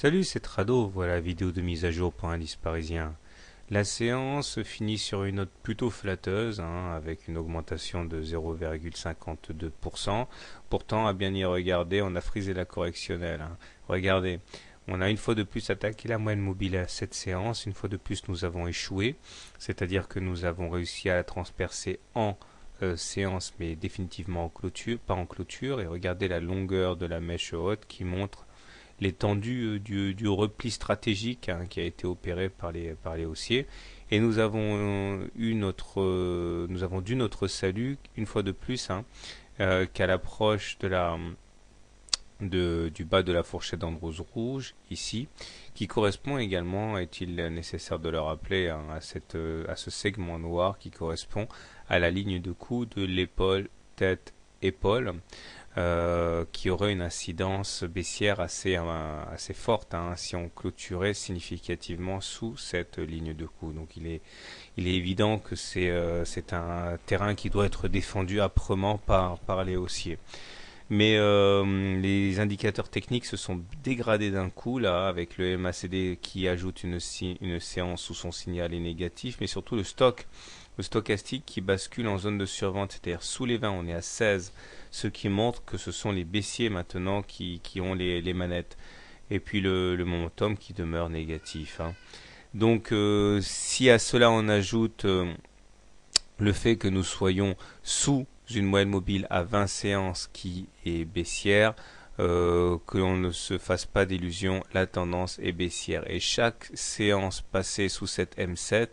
Salut, c'est Trado, voilà la vidéo de mise à jour pour Indice Parisien. La séance finit sur une note plutôt flatteuse, avec une augmentation de 0,52%. Pourtant, à bien y regarder, on a frisé la correctionnelle. Regardez, on a une fois de plus attaqué la moyenne mobile à cette séance. Une fois de plus, nous avons échoué, c'est-à-dire que nous avons réussi à la transpercer en séance, mais définitivement en clôture, pas en clôture. Et regardez la longueur de la mèche haute qui montre l'étendue du repli stratégique qui a été opéré par les haussiers. Et nous avons nous avons dû notre salut une fois de plus qu'à l'approche du bas de la fourchette d'Andrews rouge ici, qui correspond également, est-il nécessaire de le rappeler, à ce segment noir qui correspond à la ligne de coup de l'épaule tête-épaule. Qui aurait une incidence baissière assez forte si on clôturait significativement sous cette ligne de coup. Donc il est évident que c'est un terrain qui doit être défendu âprement par les haussiers. Mais les indicateurs techniques se sont dégradés d'un coup là, avec le MACD qui ajoute une séance où son signal est négatif, mais surtout le stochastique qui bascule en zone de survente, c'est-à-dire sous les 20, on est à 16, ce qui montre que ce sont les baissiers maintenant qui ont les manettes. Et puis le momentum qui demeure négatif. Donc si à cela on ajoute le fait que nous soyons sous une moyenne mobile à 20 séances qui est baissière, que l'on ne se fasse pas d'illusions, la tendance est baissière. Et chaque séance passée sous cette M7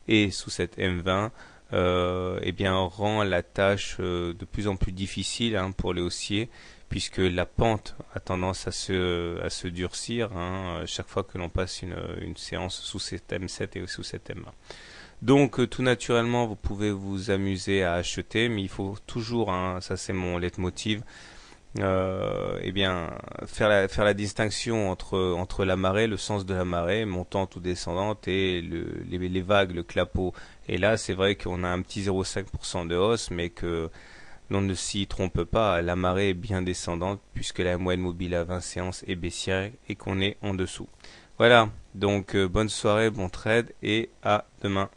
et sous cette M20 rend la tâche de plus en plus difficile pour les haussiers, puisque la pente a tendance à se durcir chaque fois que l'on passe une séance sous cette M7 et sous cette M20. Donc tout naturellement vous pouvez vous amuser à acheter, mais il faut toujours, ça c'est mon leitmotiv, faire la distinction entre la marée, le sens de la marée, montante ou descendante, et les vagues, le clapot. Et là c'est vrai qu'on a un petit 0,5% de hausse, mais que l'on ne s'y trompe pas, la marée est bien descendante puisque la moyenne mobile à 20 séances est baissière et qu'on est en dessous. Voilà, donc bonne soirée, bon trade et à demain.